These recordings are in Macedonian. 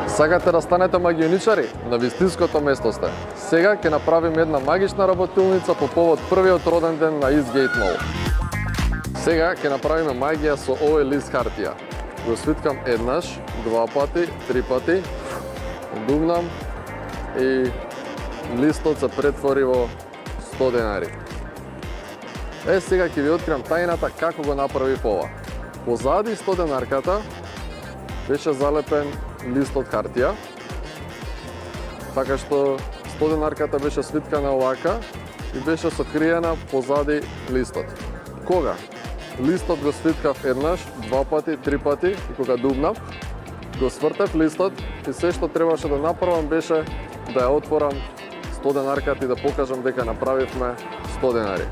Сакате да станете магионичари? На вистинското место сте. Сега ќе направиме една магична работилница по повод првиот роден ден на Eastgate Mall. Сега ќе направиме магија со овој лист хартија. Го свиткам еднаш, два пати, три пати, дугнам и листот се претвори во 100 денари. Сега ќе ви откриам тајната како го направив ова. Позади 100 денарката беше залепен лист од хартија, така што 100 денарката беше свиткана овака и беше сокриена позади листот. Кога? Листот го свиткав еднаш, два пати, три пати и кога дубнав, го свртев листот и се што требаше да направам беше да ја отворам 100 денарката и да покажам дека направивме 100 денари.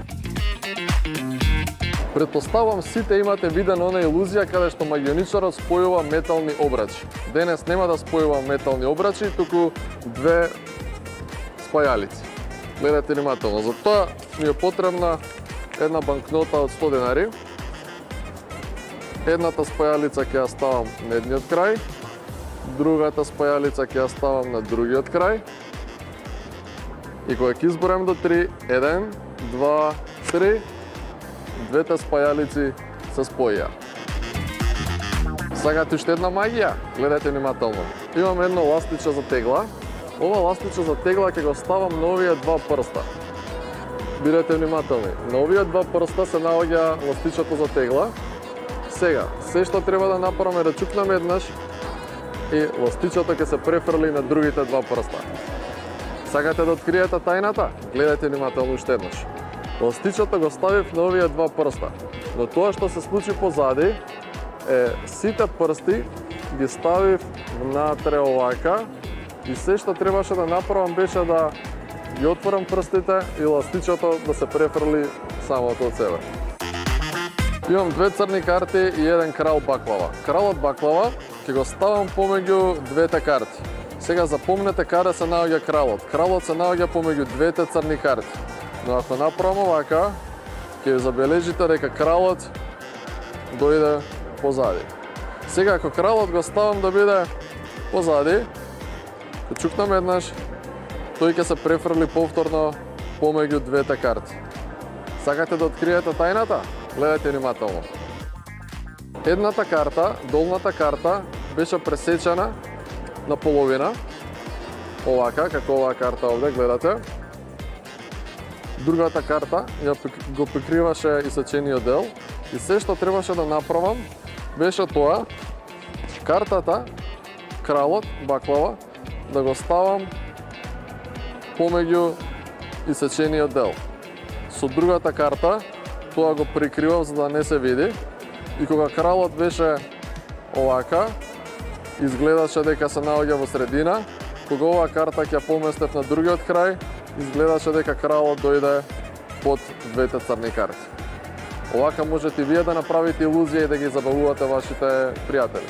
Претпоставувам сите имате видено она илузија каде што магионичарот спојува метални обрачи. Денес нема да спојувам метални обрачи, туку две спајалици. Гледате внимателно. За тоа ми е потребна една банкнота од 100 денари. Едната спајалица ќе ја ставам на едниот крај, другата спајалица ќе ја ставам на другиот крај. И кога ќе изборам до 3, 1, 2, 3, двете спајалици се споја. Сакате уште една магија? Гледате внимателно. Имам едно ластиче за тегла. Ова ластиче за тегла ќе го ставам на овие два прста. Бидете внимателни. На овие два прста се наоѓа ластичето за тегла. Сега, се што треба да направиме да чукнеме еднаш и ластичето ќе се префрли на другите два прста. Сакате да откриете тајната? Гледате внимателно уште еднаш. Ластичето го ставив на овие два прста, но тоа што се случи позади е сите прсти ги ставив внатре овака и се што требаше да направам беше да ги отворам прстите и ластичето да се префрли самото од себе. Имам две црни карти и еден крал баклава. Кралот баклава ќе го ставам помеѓу двете карти. Сега запомнете каде се наоѓа кралот. Кралот се наоѓа помеѓу двете црни карти. Но ако направам овака, ќе забележите дека кралот дојде позади. Сега ако кралот го ставам да биде позади, ќе чукнам еднаш, тој ќе се префрли повторно помеѓу двете карти. Сакате да откриете тајната? Гледате внимателно. Едната карта, долната карта, беше пресечена на половина. Овака, како оваа карта овде, гледате. Другата карта го прикриваше исечениот дел и се што требаше да направам беше тоа картата, кралот, баклава, да го ставам помеѓу исечениот дел. Со другата карта тоа го прикривав за да не се види и кога кралот беше овака, изгледаше дека се наоѓа во средина, кога оваа карта ќе поместев на другиот крај, изгледаше дека кралот дојде под двете црни карти. Овака можете и вие да направите илузија и да ги забавувате вашите пријатели.